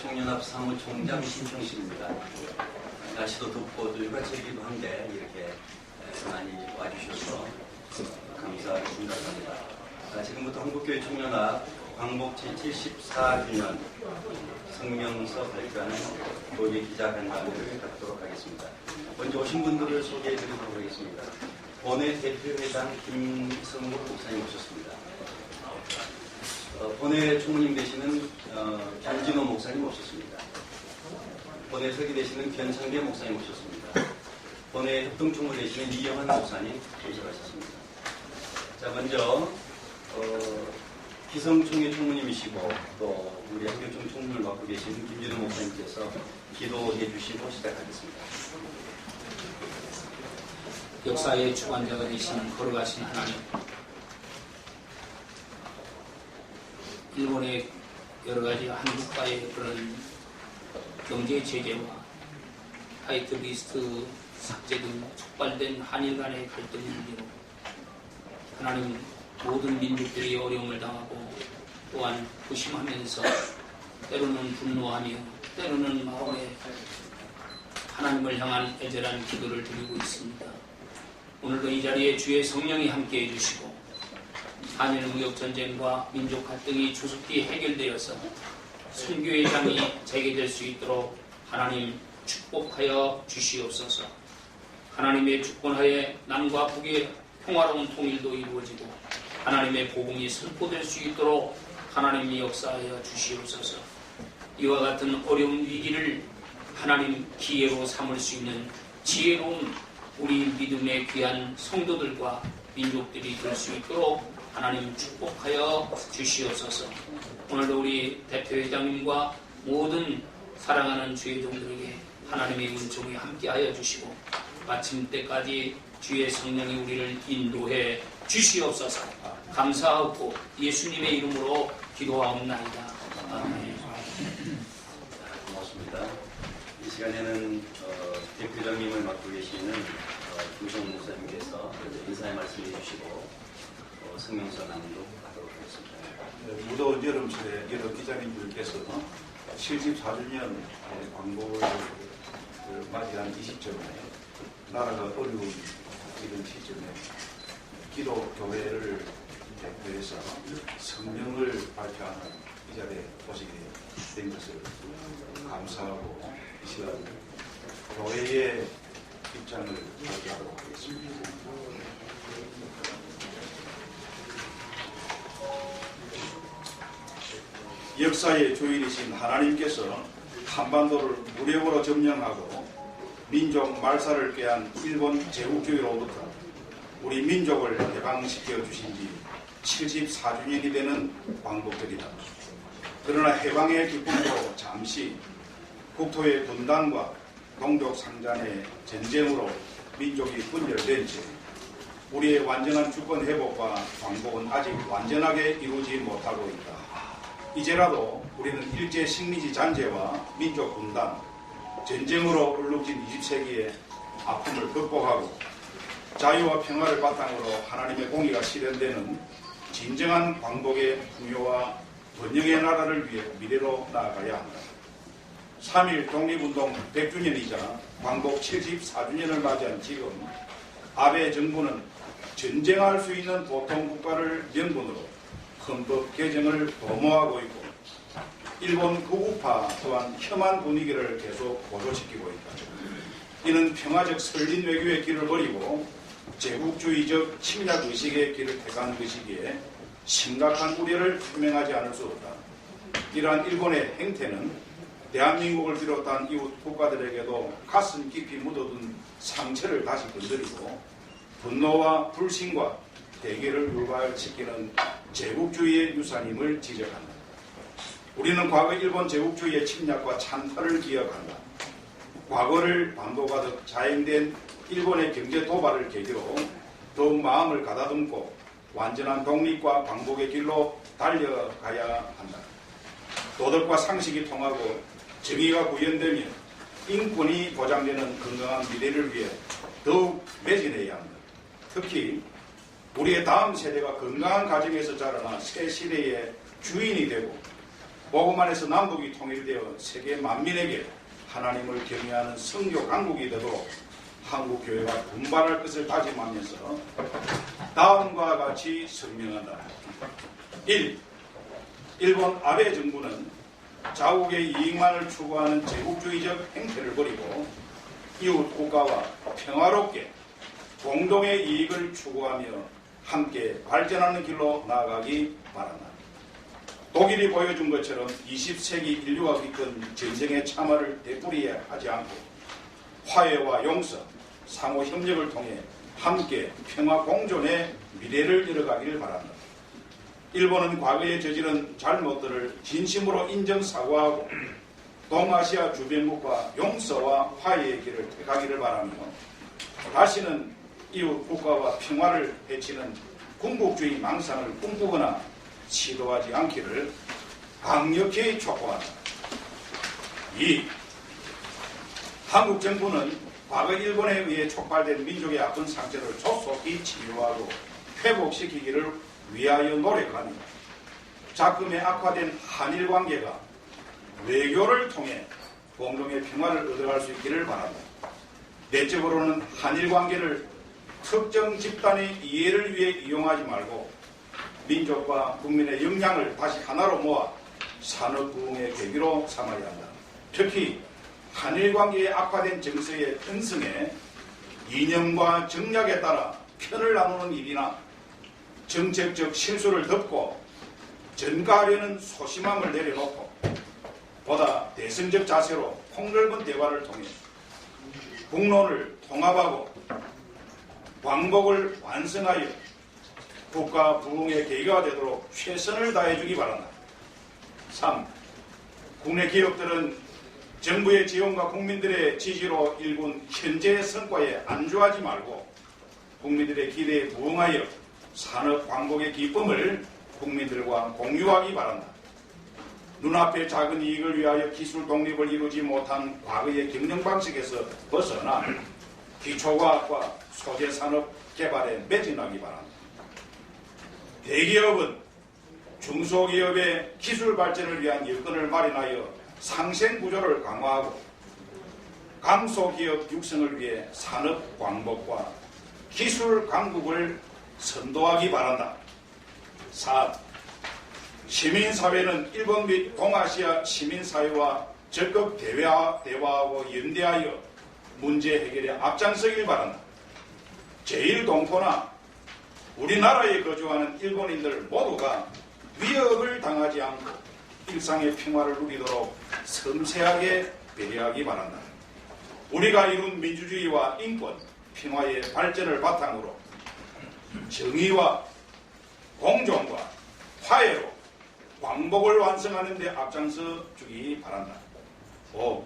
한국교회총연합 사무총장 신청식입니다. 날씨도 덥고 또 휴가철이기도 한데 이렇게 많이 와주셔서 감사하게 생각합니다. 지금부터 한국교회총연합 광복 제74주년 성명서 발표하는 도예 기자간담회를 갖도록 하겠습니다. 먼저 오신 분들을 소개해드리도록 하겠습니다. 본회 대표회장 김성무 목사님 오셨습니다. 본회 총무님 되시는 김진호 목사님 오셨습니다. 본회 서기 되시는 변창계 목사님 오셨습니다. 본회 협동총무 되시는 이영환 목사님 오셔가셨습니다. 자, 먼저 기성총회 총무님이시고 또 우리 한교총 총무를 맡고 계시는 김진호 목사님께서 기도해 주시고 시작하겠습니다. 역사의 주관자가 되신 걸어가신 하나님, 일본의 여러가지 한국과의 그런 경제 제재와 화이트리스트 삭제 등 촉발된 한일 간의 갈등 문제로 하나님 모든 민족들이 어려움을 당하고 또한 부심하면서 때로는 분노하며 때로는 마음에 하나님을 향한 애절한 기도를 드리고 있습니다. 오늘도 이 자리에 주의 성령이 함께해 주시고 한일 무역전쟁과 민족 갈등이 조속히 해결되어서 선교의 장이 재개될 수 있도록 하나님 축복하여 주시옵소서. 하나님의 주권하에 남과 북의 평화로운 통일도 이루어지고 하나님의 복음이 선포될 수 있도록 하나님이 역사하여 주시옵소서. 이와 같은 어려운 위기를 하나님 기회로 삼을 수 있는 지혜로운 우리 믿음의 귀한 성도들과 민족들이 될 수 있도록 하나님 축복하여 주시옵소서. 오늘도 우리 대표회장님과 모든 사랑하는 주의 종들에게 하나님의 은총이 함께하여 주시고 마침 때까지 주의 성령이 우리를 인도해 주시옵소서. 감사하고 예수님의 이름으로 기도하옵나이다. 아멘. 고맙습니다. 이 시간에는 대표장님을 맡고 계시는 김성무 목사님께서 인사의 말씀해 주시고 성명서 낭독하도록 하겠습니다. 무더운 여름철에 여러 기자님들께서 74주년 광복을 맞이한 이 시점에 나라가 어려운 이런 시점에 기도교회를 대표해서 성명을 발표하는 이 자리에 오시게 된 것을 감사하고 이 시간 교회의 입장을 발표하도록 하겠습니다. 역사의 주인이신 하나님께서 한반도를 무력으로 점령하고 민족 말살을 꾀한 일본 제국주의로부터 우리 민족을 해방시켜 주신 지 74주년이 되는 광복절이다. 그러나 해방의 기쁨도 잠시 국토의 분단과 동족 상잔의 전쟁으로 민족이 분열된 채 우리의 완전한 주권 회복과 광복은 아직 완전하게 이루지 못하고 있다. 이제라도 우리는 일제 식민지 잔재와 민족 분단, 전쟁으로 얼룩진 20세기의 아픔을 극복하고 자유와 평화를 바탕으로 하나님의 공의가 실현되는 진정한 광복의 풍요와 번영의 나라를 위해 미래로 나아가야 한다. 3.1 독립운동 100주년이자 광복 74주년을 맞이한 지금 아베 정부는 전쟁할 수 있는 보통 국가를 명분으로 헌법 개정을 도모하고 있고 일본 극우파 또한 혐한 분위기를 계속 고조시키고 있다. 이는 평화적 설린 외교의 길을 버리고 제국주의적 침략 의식의 길을 택한 것이기에 심각한 우려를 표명하지 않을 수 없다. 이러한 일본의 행태는 대한민국을 비롯한 이웃 국가들에게도 가슴 깊이 묻어둔 상처를 다시 건드리고 분노와 불신과 대결을 유발시키는 제국주의의 유산임을 지적한다. 우리는 과거 일본 제국주의의 침략과 찬탈을 기억한다. 과거를 반복하듯 자행된 일본의 경제 도발을 계기로 더욱 마음을 가다듬고 완전한 독립과 광복의 길로 달려가야 한다. 도덕과 상식이 통하고 정의가 구현되면 인권이 보장되는 건강한 미래를 위해 더욱 매진해야 한다. 특히 우리의 다음 세대가 건강한 가정에서 자라나 새 시대의 주인이 되고 복음 안에서 남북이 통일되어 세계 만민에게 하나님을 경외하는 선교 강국이 되도록 한국교회가 분발할 것을 다짐하면서 다음과 같이 설명한다. 1. 일본 아베 정부는 자국의 이익만을 추구하는 제국주의적 행태를 버리고 이웃 국가와 평화롭게 공동의 이익을 추구하며 함께 발전하는 길로 나아가기 바란다. 독일이 보여준 것처럼 20세기 인류가 겪은 전쟁의 참화를 되풀이하지 않고 화해와 용서, 상호 협력을 통해 함께 평화 공존의 미래를 이뤄가기를 바란다. 일본은 과거에 저지른 잘못들을 진심으로 인정 사과하고 동아시아 주변국과 용서와 화해의 길을 택하기를 바라며 다시는 이웃 국가와 평화를 해치는 군국주의 망상을 꿈꾸거나 시도하지 않기를 강력히 촉구한다. 2. 한국 정부는 과거 일본에 의해 촉발된 민족의 아픈 상처를 조속히 치유하고 회복시키기를 위하여 노력하며 작금에 악화된 한일 관계가 외교를 통해 공동의 평화를 얻어갈 수 있기를 바란다. 내적으로는 한일 관계를 특정 집단의 이해를 위해 이용하지 말고 민족과 국민의 역량을 다시 하나로 모아 산업 부흥의 계기로 삼아야 한다. 특히 한일 관계의 악화된 정세의 편성에 이념과 정략에 따라 편을 나누는 일이나 정책적 실수를 덮고 전가하려는 소심함을 내려놓고 보다 대승적 자세로 폭넓은 대화를 통해 국론을 통합하고 광복을 완성하여 국가 부흥의 계기가 되도록 최선을 다해주기 바란다. 3. 국내 기업들은 정부의 지원과 국민들의 지지로 일군 현재의 성과에 안주하지 말고 국민들의 기대에 부응하여 산업 광복의 기쁨을 국민들과 공유하기 바란다. 눈앞의 작은 이익을 위하여 기술 독립을 이루지 못한 과거의 경영 방식에서 벗어나 기초과학과 소재산업 개발에 매진하기 바란다. 대기업은 중소기업의 기술 발전을 위한 여건을 마련하여 상생 구조를 강화하고 강소기업 육성을 위해 산업 광복과 기술 강국을 선도하기 바란다. 4. 시민사회는 일본 및 동아시아 시민사회와 적극 대화하고 연대하여 문제 해결에 앞장서길 바란다. 제1동포나 우리나라에 거주하는 일본인들 모두가 위협을 당하지 않고 일상의 평화를 누리도록 섬세하게 배려하기 바란다. 우리가 이룬 민주주의와 인권, 평화의 발전을 바탕으로 정의와 공존과 화해로 광복을 완성하는 데 앞장서 주기 바란다. 5.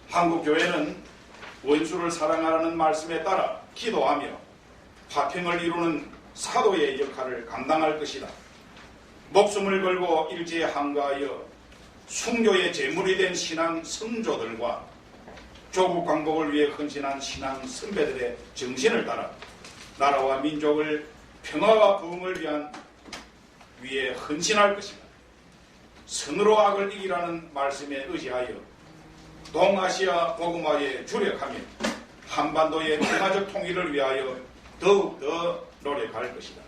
한국교회는 원수를 사랑하라는 말씀에 따라 기도하며 화평을 이루는 사도의 역할을 감당할 것이다. 목숨을 걸고 일제에 항거하여 순교의 제물이 된 신앙 성조들과 조국 광복을 위해 헌신한 신앙 선배들의 정신을 따라 나라와 민족을 평화와 부흥을 위해 헌신할 것이다. 선으로 악을 이기라는 말씀에 의지하여 동아시아 복음화에 주력하며 한반도의 평화적 통일을 위하여 더욱더 노력할 것이다.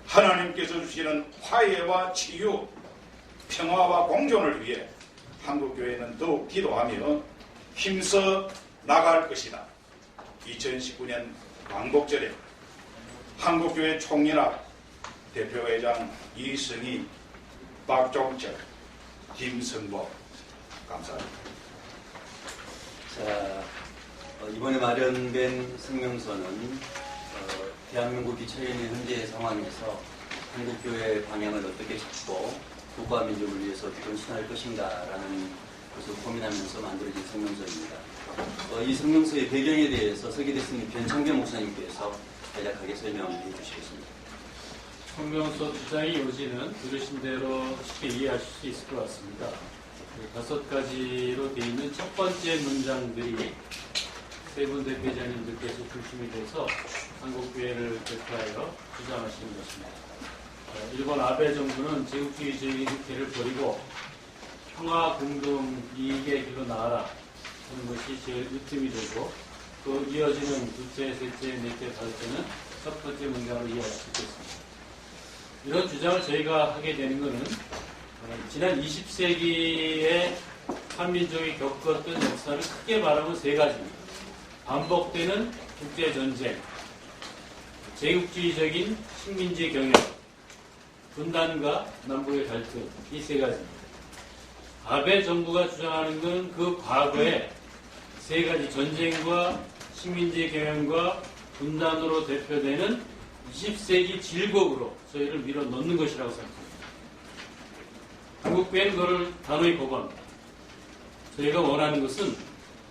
하나님께서 주시는 화해와 치유, 평화와 공존을 위해 한국교회는 더욱 기도하며 힘써 나갈 것이다. 2019년 광복절에 한국교회 총연합 대표회장 이승희, 박종철, 김성보 감사합니다. 자, 이번에 마련된 성명서는 대한민국이 처해 있는 현재의 상황에서 한국교회의 방향을 어떻게 잡고 국가와 민족을 위해서 어떻게 헌신할 것인가라는 것을 고민하면서 만들어진 성명서입니다. 이 성명서의 배경에 대해서 서기대스님 변창배 목사님께서 간략하게 설명해 주시겠습니다. 성명서 주장의 요지는 들으신 대로 쉽게 이해하실 수 있을 것 같습니다. 5가지로 되어 있는 첫 번째 문장들이 세 분 대표자님들께서 중심이 돼서 한국교회를 대표하여 주장하시는 것입니다. 일본 아베 정부는 제국주의적인 행태를 버리고 평화 공동 이익의 길로 나아라 하는 것이 제일 으뜸이 되고 또 이어지는 둘째, 셋째, 넷째, 다섯째는 첫 번째 문장으로 이해할 수 있겠습니다. 이런 주장을 저희가 하게 되는 것은 지난 20세기에 한민족이 겪었던 역사를 크게 말하면 세 가지입니다. 반복되는 국제전쟁, 제국주의적인 식민지 경영, 분단과 남북의 갈등, 이 세 가지입니다. 아베 정부가 주장하는 건 그 과거에 세 가지 전쟁과 식민지 경영과 분단으로 대표되는 20세기 질곡으로 저희를 밀어넣는 것이라고 생각합니다. 한국교회는 그걸 단호히 거부합니다. 저희가 원하는 것은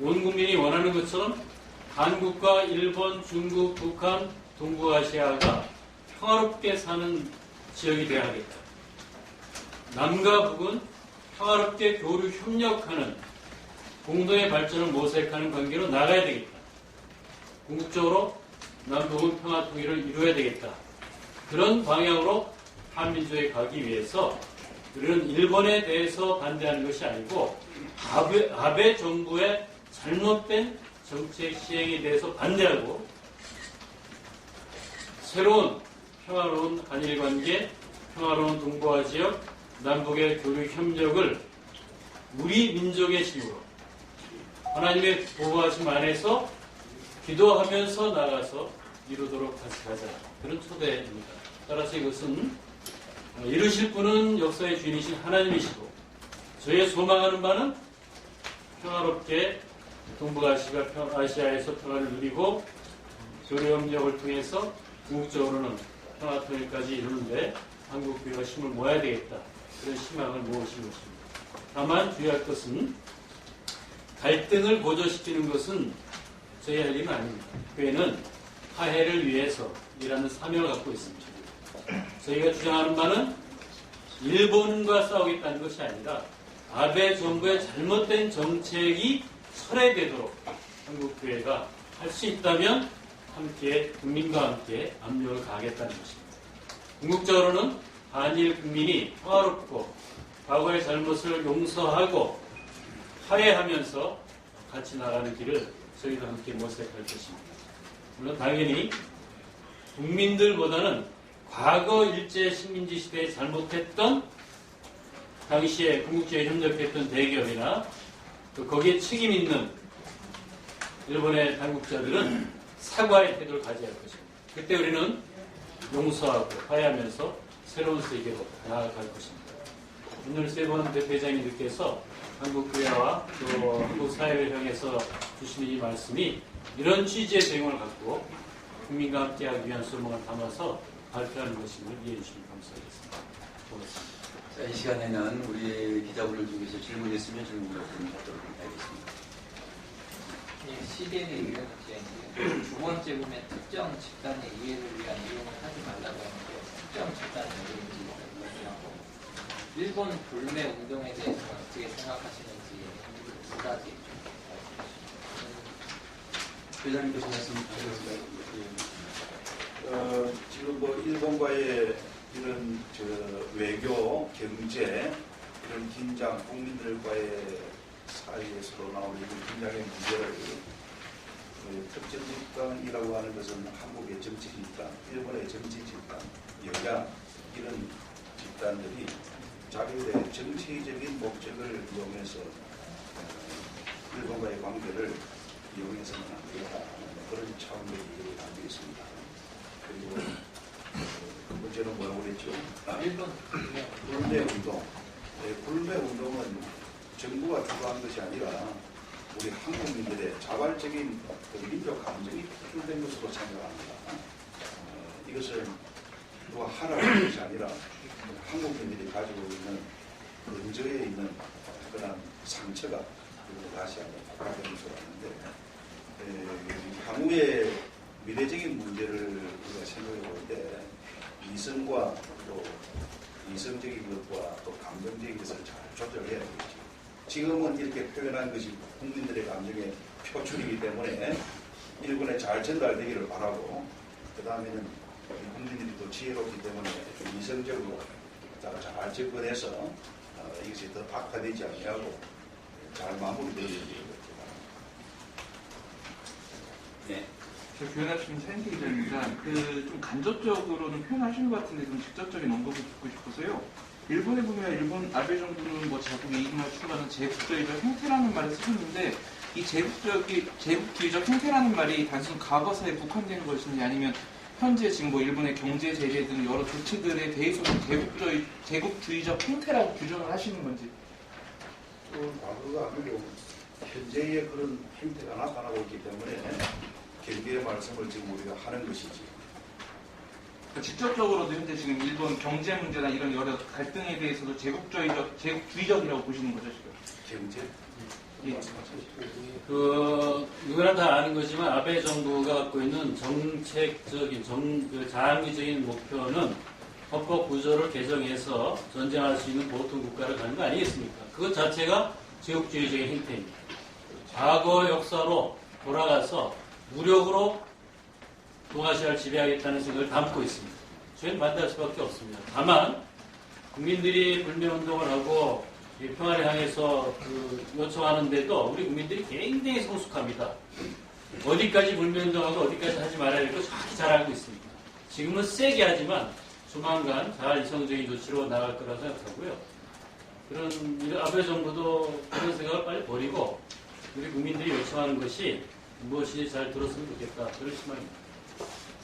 온 국민이 원하는 것처럼 한국과 일본, 중국, 북한, 동북아시아가 평화롭게 사는 지역이 되어야 하겠다. 남과 북은 평화롭게 교류 협력하는 공동의 발전을 모색하는 관계로 나가야 되겠다. 궁극적으로 남북은 평화 통일을 이루어야 되겠다. 그런 방향으로 한민족에 가기 위해서 우리는 일본에 대해서 반대하는 것이 아니고 아베 정부의 잘못된 정책 시행에 대해서 반대하고 새로운 평화로운 한일 관계, 평화로운 동북아 지역, 남북의 교류 협력을 우리 민족의 힘으로 하나님의 보호하심 안에서 기도하면서 나가서 이루도록 같이 가자. 그런 초대입니다. 따라서 이것은 이루실 분은 역사의 주인이신 하나님이시고 저희의 소망하는 바는 평화롭게 동북아시아에서 평화를 누리고 교류 협력을 통해서 궁극적으로는 평화 통일까지 이루는데 한국교회가 힘을 모아야 되겠다. 그런 희망을 모으신 것입니다. 다만 주의할 것은 갈등을 고조시키는 것은 저희 할 일은 아닙니다. 교회는 화해를 위해서 일하는 사명을 갖고 있습니다. 저희가 주장하는 바는 일본과 싸우겠다는 것이 아니라 아베 정부의 잘못된 정책이 철회되도록 한국교회가 할 수 있다면 함께 국민과 함께 압력을 가하겠다는 것입니다. 궁극적으로는 한일 국민이 평화롭고 과거의 잘못을 용서하고 화해하면서 같이 나가는 길을 저희도 함께 모색할 것입니다. 물론 당연히 국민들보다는 과거 일제 식민지 시대에 잘못했던 당시에 궁극주의에 협력했던 대기업이나 또 거기에 책임 있는 일본의 당국자들은 사과의 태도를 가져야 할 것입니다. 그때 우리는 용서하고 화해하면서 새로운 세계로 나아갈 것입니다. 오늘 세 번 대표장님들께서 한국교회와 또 한국사회를 향해서 주시는 이 말씀이 이런 취지의 내용을 갖고 국민과 함께하기 위한 소망을 담아서 발표하는 것임을 이해해 주시면 감사하겠습니다. 고맙습니다. 자, 이 시간에는 우리 기자분들 중에서 질문 있으면 질문을 하도록 하겠습니다. CDN의 의견은 두 번째 보면 특정 집단의 이해를 위한 이용을 하지 말라고 하는데 특정 집단이 어디인지 하고 일본 불매 운동에 대해서 어떻게 생각하시는지 두 가지 회장님께서 말씀하셨습니다. 지금 뭐 일본과의 이런 외교, 경제 이런 긴장, 국민들과의 사이에서 나오는 긴장의 문제를 특정 집단이라고 하는 것은 한국의 정치 집단, 일본의 정치 집단, 여야 이런 집단들이 자기들의 정치적인 목적을 이용해서 일본과의 관계를 이용해서는 안 되겠다 그런 차원의 얘기를 하고 있습니다. 그리고 그 번째는 뭐라고 그랬죠? 일본 불매운동. 불매운동은 정부가 주도한 것이 아니라 우리 한국민들의 자발적인 민족 감정이 표출된 것으로 생각합니다. 이것을 누가 하라는 것이 아니라 한국민들이 가지고 있는 근저에 있는 그런 상처가 그리고 다시 한번 바꿔되는 것으로 하는데 향후의 미래적인 문제를 우리가 생각해 볼 때 이성과 또 이성적인 것과 또 감정적인 것을 잘 조절해야 되겠죠. 지금은 이렇게 표현한 것이 국민들의 감정의 표출이기 때문에 일본에 잘 전달되기를 바라고 그 다음에는 국민들이 또 지혜롭기 때문에 좀 이성적으로 잘 접근해서 이것이 더 악화되지 않냐고 잘 마무리되어야 됩니다. 네. 저 교연합시민 사인태 기자입니다. 좀 간접적으로는 표현하시는 것 같은데 좀 직접적인 언급을 듣고 싶어서요. 일본에 보면 일본 아베 정부는 뭐 자국 이익만 추구하는 제국주의적 행태라는 말을 쓰셨는데 이 제국주의적 행태라는 말이 단순 과거사에 국한된 것인지 아니면 현재 지금 뭐 일본의 경제 제재 등 여러 조치들에 대해서도 제국주의적 행태라고 규정을 하시는 건지. 과거가 아니고 현재의 그런 행태가 나타나고 있기 때문에 경계의 말씀을 지금 우리가 하는 것이지. 직접적으로도 현재 지금 일본 경제 문제나 이런 여러 갈등에 대해서도 제국주의적이라고 보시는 거죠 지금? 경제? 예. 누구나 다 아는 거지만 아베 정부가 갖고 있는 정책적인 장기적인 목표는 헌법 구조를 개정해서 전쟁할 수 있는 보통 국가를 가는 거 아니겠습니까? 그것 자체가 제국주의적인 행태입니다. 과거 역사로 돌아가서 무력으로 동아시아를 지배하겠다는 생각을 담고 있습니다. 저희는 반대할 수밖에 없습니다. 다만 국민들이 불매운동을 하고 평화를 향해서 요청하는데도 우리 국민들이 굉장히 성숙합니다. 어디까지 불매운동하고 어디까지 하지 말아야 될 거 정확히 잘 알고 있습니다. 지금은 세게 하지만 조만간 잘 이성적인 조치로 나갈 거라고 생각하고요. 이런 아베 정부도 그런 생각을 빨리 버리고 우리 국민들이 요청하는 것이 무엇이 잘 들었으면 좋겠다. 그런 희망입니다.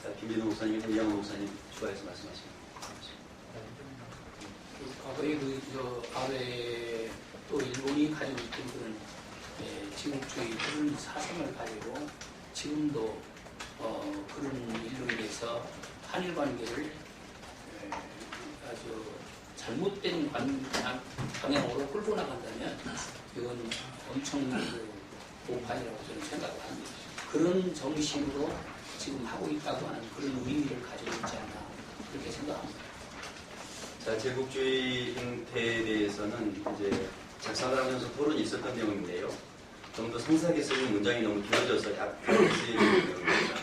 자, 김진호 목사님과 이양호 목사님 추가해서 말씀하십니다. 과거에 아베 또 일본이 가지고 있던 그런 제국주의 그런 사상을 가지고 지금도 그런 일로 인해서 한일 관계를 아주 잘못된 방향으로 끌고 나간다면 이건 엄청 오판이라고 저는 생각을 합니다. 그런 정신으로 지금 하고 있다고 하는 그런 의미를 가지고 있지 않나 그렇게 생각합니다. 자, 제국주의 행태에 대해서는 이제 작성을 하면서 토론이 있었던 내용인데요. 좀 더 상세하게 쓰인 문장이 너무 길어져서 약하게 쓰이는 내용입니다.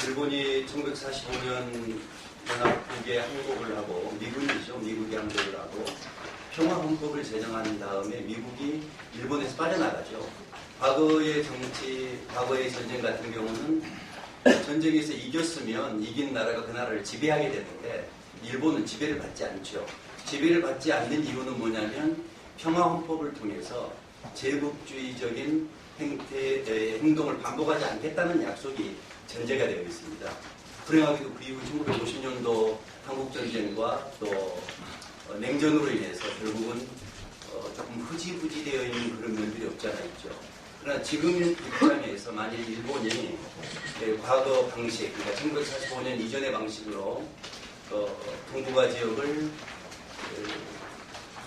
일본이 1945년 연합국에 항복을 하고 미국이 항복을 하고 평화헌법을 제정한 다음에 미국이 일본에서 빠져나가죠. 과거의 전쟁 같은 경우는 전쟁에서 이겼으면 이긴 나라가 그 나라를 지배하게 되는데 일본은 지배를 받지 않죠. 지배를 받지 않는 이유는 뭐냐면 평화헌법을 통해서 제국주의적인 행동을 반복하지 않겠다는 약속이 전제가 되어 있습니다. 불행하게도 그 이후 1950년도 한국전쟁과 또 냉전으로 인해서 결국은 조금 흐지부지 되어 있는 그런 면들이 없지 않아 있죠. 그러나 지금 입장에서 만일 일본이 과거 방식, 그러니까 1945년 이전의 방식으로 동북아 지역을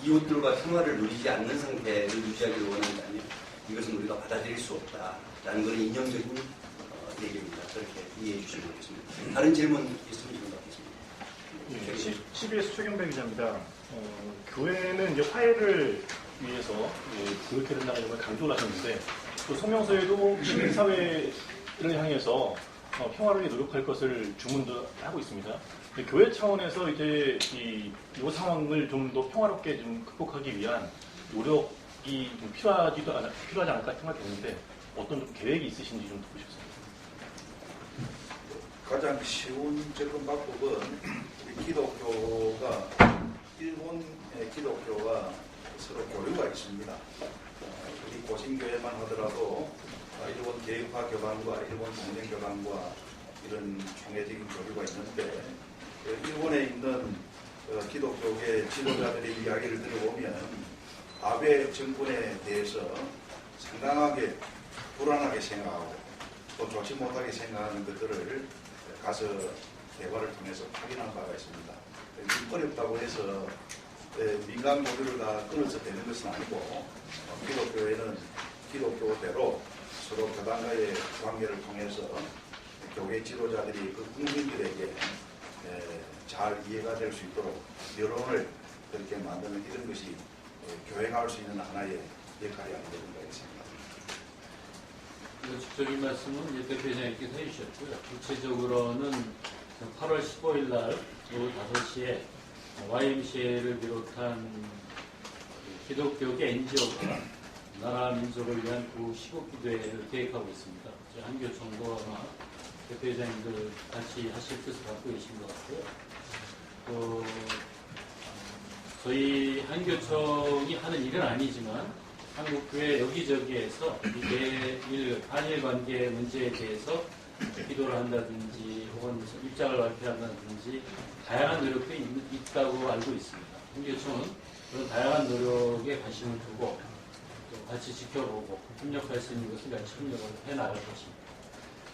이웃들과 평화를 누리지 않는 상태를 유지하기를 원한다면 이것은 우리가 받아들일 수 없다라는 것은 이념적인 얘기입니다. 그렇게 이해해 주시면 좋겠습니다. 다른 질문 있으면 좀 받겠습니다. CBS 최경배 기자입니다. 교회는 이제 화해를 위해서 그렇게 된다는 걸 강조를 하셨는데 또 성명서에도 시민사회를 향해서 평화를 위해 노력할 것을 주문도 하고 있습니다. 교회 차원에서 이제 이 상황을 좀 더 평화롭게 좀 극복하기 위한 노력이 좀 필요하지 않을까 생각했는데 어떤 좀 계획이 있으신지 좀 듣고 싶습니다. 가장 쉬운 접근 방법은 우리 기독교가 일본의 기독교와 서로 교류가 있습니다. 우리 고신교회만 하더라도 일본 개혁화 교단과 일본 동맹교단과 이런 총회적인 교류가 있는데 일본에 있는 기독교계 지도자들의 이야기를 들어보면 아베 정권에 대해서 상당하게 불안하게 생각하고 또 좋지 못하게 생각하는 것들을 가서 대화를 통해서 확인한 바가 있습니다. 어렵다고 해서 민간 모두를 다 끊어서 되는 것은 아니고 기독교회는 기독교대로 서로 교단과의 관계를 통해서 교회 지도자들이 그 국민들에게 잘 이해가 될 수 있도록 여론을 그렇게 만드는 이런 것이 교회가 할 수 있는 하나의 역할이 아닌가 생각했습니다. 직접적인 말씀은 대표회장님께서 해주셨고요. 구체적으로는 8월 15일 날 오후 5시에 YMCA를 비롯한 기독교계 NGO가 나라 민족을 위한 구 시국기도회를 계획하고 있습니다. 저희 한교총도 아마 대표회장님들 같이 하실 뜻을 갖고 계신 것 같고요. 또 저희 한교총이 하는 일은 아니지만 한국교회 여기저기에서 이 한일 관계 문제에 대해서 기도를 한다든지 혹은 무슨 입장을 발표한다든지 다양한 노력도 있다고 알고 있습니다. 한교총은 그런 다양한 노력에 관심을 두고 또 같이 지켜보고 협력할 수 있는 것을 같이 협력을 해나갈 것입니다.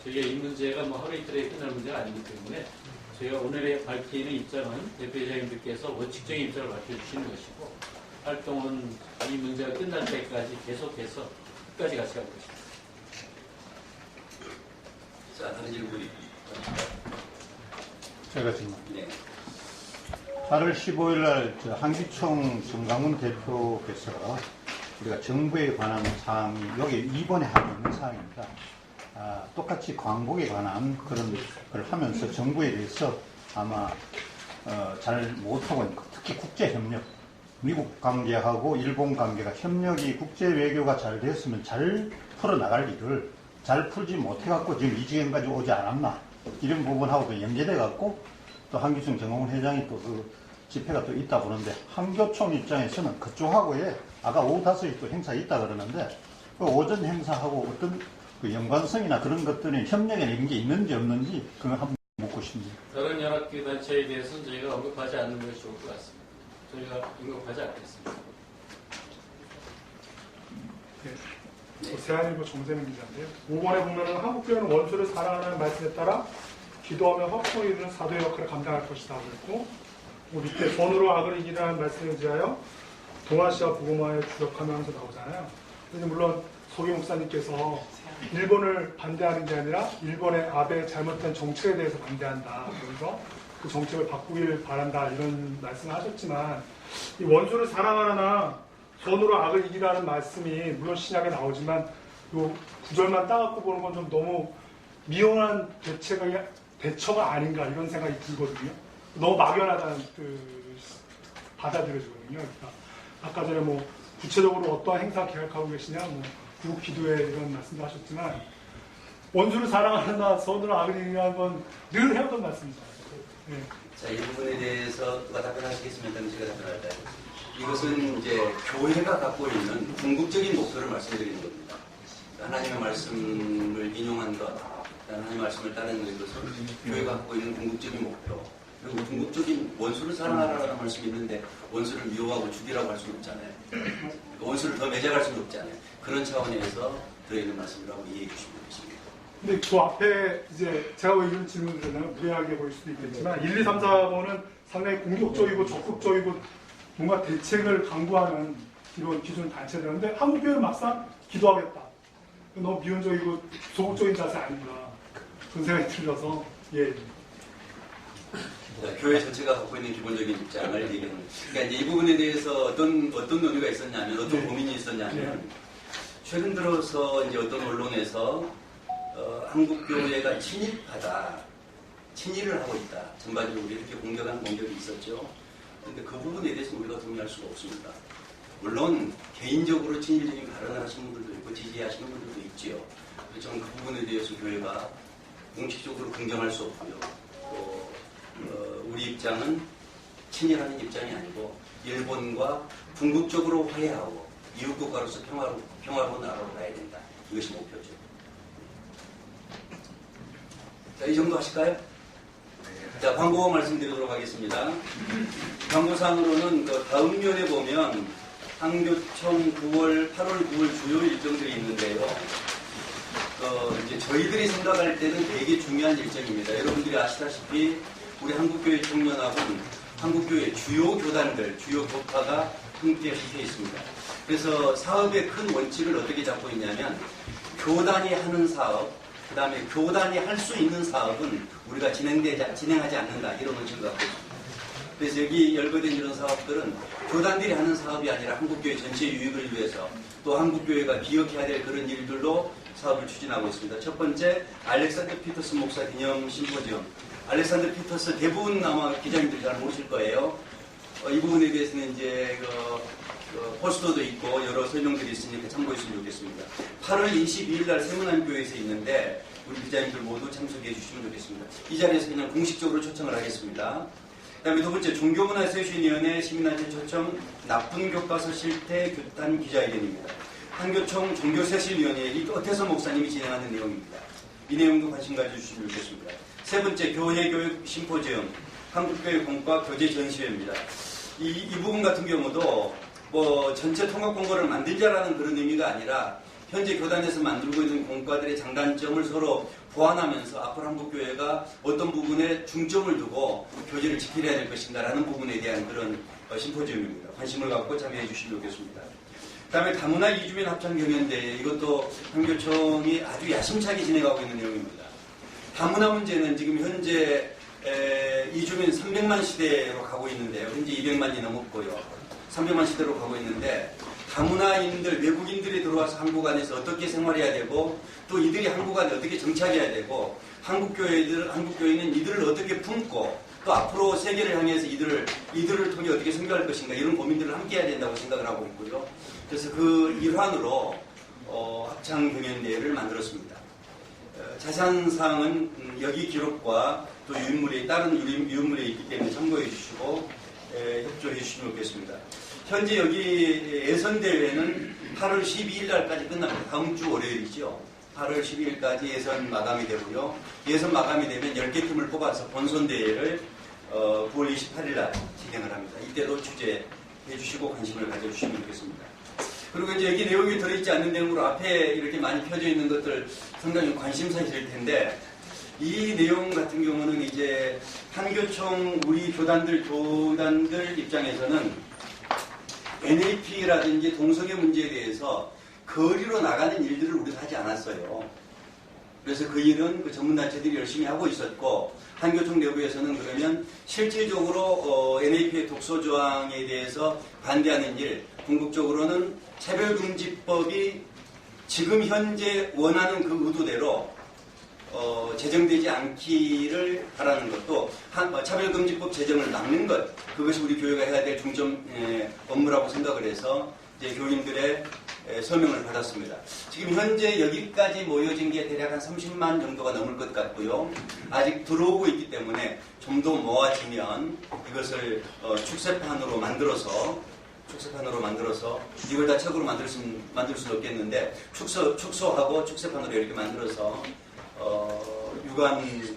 저희가 이 문제가 뭐 하루 이틀에 끝날 문제가 아니기 때문에 저희가 오늘에 밝히는 입장은 대표이사님들께서 원칙적인 입장을 밝혀주시는 것이고 활동은 이 문제가 끝날 때까지 계속해서 끝까지 같이 갈 것입니다. 자, 다른 질문이. 제가 지금 네. 8월 15일 날 한기총 정강훈 대표께서 우리가 정부에 관한 사항이 여기 이번에 하고 있는 사항입니다. 똑같이 광복에 관한 그런 걸 하면서 정부에 대해서 아마 잘 못하고 있는 것, 특히 국제협력, 미국 관계하고 일본 관계가 협력이 국제 외교가 잘 됐으면 잘 풀어나갈 일을 잘 풀지 못해갖고 지금 이 지경까지 오지 않았나 이런 부분하고도 연계돼갖고 또 한기총 정홍훈 회장이 또 그 집회가 또 있다 보는데 한교총 입장에서는 그쪽하고의 아까 오후 5시에 또 행사 있다 그러는데 그 오전 행사하고 어떤 그 연관성이나 그런 것들이 협력에 이런 게 있는지 없는지 그걸 한번 묻고 싶습니다. 다른 연합교 단체에 대해서는 저희가 언급하지 않는 것이 좋을 것 같습니다. 저희가 언급하지 않겠습니다. 네. 세안일보 정세민 기자인데요. 5번에 보면은 한국교회는 원수를 사랑하는 말씀에 따라 기도하며 화평을 이루는 사도의 역할을 감당할 것이다 그랬고 밑에 손으로 악을 이기라는 말씀에 의지하여 동아시아 부고마에 주력하면서 나오잖아요. 근데 물론 소기 목사님께서 일본을 반대하는 게 아니라 일본의 아베 잘못된 정책에 대해서 반대한다. 그래서 그 정책을 바꾸길 바란다. 이런 말씀을 하셨지만 이 원수를 사랑하나 손으로 악을 이기라는 말씀이 물론 신약에 나오지만 요 구절만 따갖고 보는 건 좀 너무 미용한 대처가 아닌가 이런 생각이 들거든요. 너무 막연하다는 받아들여지거든요. 그러니까 아까 전에 뭐 구체적으로 어떠한 행사 계획하고 계시냐, 뭐 구국 기도회 이런 말씀도 하셨지만 원수를 사랑하나 손으로 악을 이기라는 건 늘 해왔던 말씀이죠. 네. 자, 이 부분에 대해서 누가 답변하시겠습니까? 제가 답변할까요? 이것은 이제 교회가 갖고 있는 궁극적인 목표를 말씀드리는 겁니다. 하나님의 말씀을 인용한 것, 하나님의 말씀을 따르는 것은 교회가 갖고 있는 궁극적인 목표. 그리고 궁극적인 원수를 사랑하라는 말씀이 있는데 원수를 미워하고 죽이라고 할 수는 없잖아요. 원수를 더 매장할 수는 없잖아요. 그런 차원에서 들어있는 말씀이라고 이해해 주시면 되겠습니다. 근데 그 앞에 이제 제가 왜 이런 질문을 드렸나요? 무례하게 보일 수도 있겠지만 1, 2, 3, 4번은 상당히 공격적이고 적극적이고 뭔가 대책을 강구하는 이런 기존 단체들인데 한국교회는 막상 기도하겠다. 너무 미온적이고 소극적인 자세 아닌가 그런 생각이 들어서 예. 교회 전체가 갖고 있는 기본적인 입장을 얘기하는 거예요. 그러니까 이제 이 부분에 대해서 어떤 논의가 있었냐면, 어떤 고민이 있었냐면, 최근 들어서 이제 어떤 언론에서 한국교회가 친일파다, 친일을 하고 있다, 전반적으로 이렇게 공격하는 공격이 있었죠. 그런데 그 부분에 대해서는 우리가 동의할 수가 없습니다. 물론 개인적으로 친일적인 발언을 하시는 분들도 있고 지지하시는 분들도 있지요. 그래서 저는 그 부분에 대해서 교회가 공식적으로 긍정할 수 없고요. 또 우리 입장은 친일하는 입장이 아니고 일본과 궁극적으로 화해하고 이웃국가로서 평화로운 나라로 가야 된다. 이것이 목표죠. 자, 이 정도 하실까요? 자, 광고 말씀드리도록 하겠습니다. 광고상으로는 그 다음 면에 보면 한교총 8월 9월 주요 일정들이 있는데요. 이제 저희들이 생각할 때는 되게 중요한 일정입니다. 여러분들이 아시다시피 우리 한국교회 총연합은 한국교회 주요 교단들, 주요 교파가 함께 붙어 있습니다. 그래서 사업의 큰 원칙을 어떻게 잡고 있냐면 교단이 하는 사업, 그 다음에 교단이 할 수 있는 사업은 우리가 진행하지 않는다. 이런 원칙을 갖고 있습니다. 그래서 여기 열거된 이런 사업들은 교단들이 하는 사업이 아니라 한국교회 전체 유익을 위해서 또 한국교회가 기억해야 될 그런 일들로 사업을 추진하고 있습니다. 첫 번째, 알렉산더 피터스 목사 기념 심포지엄. 알렉산더 피터스 대부분 아마 기자님들이 잘 모르실 거예요. 이 부분에 대해서는 이제 포스터도 있고 여러 설명들이 있으니까 참고했으면 좋겠습니다. 8월 22일 날 세문안교회에서 있는데 우리 기자님들 모두 참석해 주시면 좋겠습니다. 이 자리에서 그냥 공식적으로 초청을 하겠습니다. 그 다음에 두 번째, 종교문화세신위원회 시민단체 초청 나쁜 교과서 실태 규탄 기자회견입니다. 한교총 종교세신위원회 이 어태서 목사님이 진행하는 내용입니다. 이 내용도 관심 가져주시면 좋겠습니다. 세 번째, 교회교육 심포지엄 한국교회 공과 교재 전시회입니다. 이 부분 같은 경우도 뭐 전체 통합 공고를 만들자라는 그런 의미가 아니라 현재 교단에서 만들고 있는 공과들의 장단점을 서로 보완하면서 앞으로 한국교회가 어떤 부분에 중점을 두고 교제를 지켜야 될 것인가라는 부분에 대한 그런 심포지엄입니다. 관심을 갖고 참여해 주시면 좋겠습니다. 그 다음에 다문화 이주민 합창 경연대회, 이것도 한교총이 아주 야심차게 진행하고 있는 내용입니다. 다문화 문제는 지금 현재 이주민 300만 시대로 가고 있는데요. 현재 200만이 넘었고요. 300만 시대로 가고 있는데 다문화인들, 외국인들이 들어와서 한국 안에서 어떻게 생활해야 되고 또 이들이 한국 안에 어떻게 정착해야 되고 한국교회는 이들을 어떻게 품고 또 앞으로 세계를 향해서 이들을 통해 어떻게 선교할 것인가 이런 고민들을 함께 해야 된다고 생각을 하고 있고요. 그래서 그 일환으로 합창 경연대회를 만들었습니다. 자세한 사항은 여기 기록과 또 다른 유인물에 있기 때문에 참고해 주시고 협조해 주시면 좋겠습니다. 현재 여기 예선대회는 8월 12일 날까지 끝납니다. 다음 주 월요일이죠. 8월 12일까지 예선 마감이 되고요. 예선 마감이 되면 10개 팀을 뽑아서 본선대회를 9월 28일 날 진행을 합니다. 이때도 주재해 주시고 관심을 가져주시면 좋겠습니다. 그리고 이제 여기 내용이 들어있지 않는 내용으로 앞에 이렇게 많이 펴져 있는 것들 상당히 관심사실 텐데 이 내용 같은 경우는 이제 한교총 우리 교단들 입장에서는 NAP라든지 동성애 문제에 대해서 거리로 나가는 일들을 우리가 하지 않았어요. 그래서 그 일은 그 전문단체들이 열심히 하고 있었고 한교총 내부에서는 그러면 실질적으로 NAP의 독소조항에 대해서 반대하는 일, 궁극적으로는 차별금지법이 지금 현재 원하는 그 의도대로 제정되지 않기를 바라는 것도 차별금지법 제정을 막는 것, 그것이 우리 교회가 해야 될 중점 업무라고 생각을 해서 이제 교인들의 서명을 받았습니다. 지금 현재 여기까지 모여진 게 대략 한 30만 정도가 넘을 것 같고요. 아직 들어오고 있기 때문에 좀 더 모아지면 이것을 축세판으로 만들어서 이걸 다 책으로 만들 수는 없겠는데 축소하고 축세판으로 이렇게 만들어서 유관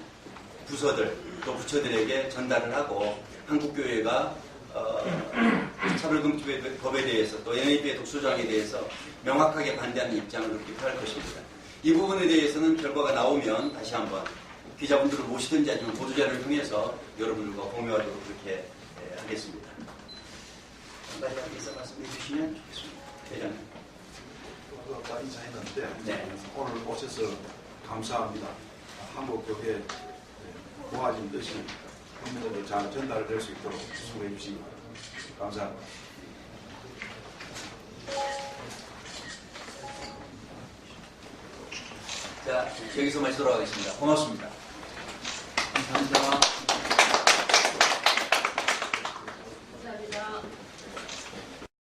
부서들 또 부처들에게 전달을 하고 한국교회가 차별금지법에 대해서 또 NAP의 독소조항에 대해서 명확하게 반대하는 입장을 그렇게 표할 것입니다. 이 부분에 대해서는 결과가 나오면 다시 한번 기자분들을 모시든지 아니면 보도자료를 통해서 여러분들과 공유하도록 그렇게 하겠습니다. 한 가지 앞에서 말씀해 주시면 좋겠습니다. 대장님. 아까 인사했는데 네. 오늘 오셔서 감사합니다. 한국교회 모아진 뜻이 국민들에게 잘 전달될 수 있도록 수고해 주시기 바랍니다. 감사합니다. 자, 여기서 마치도록 하겠습니다. 고맙습니다. 감사합니다.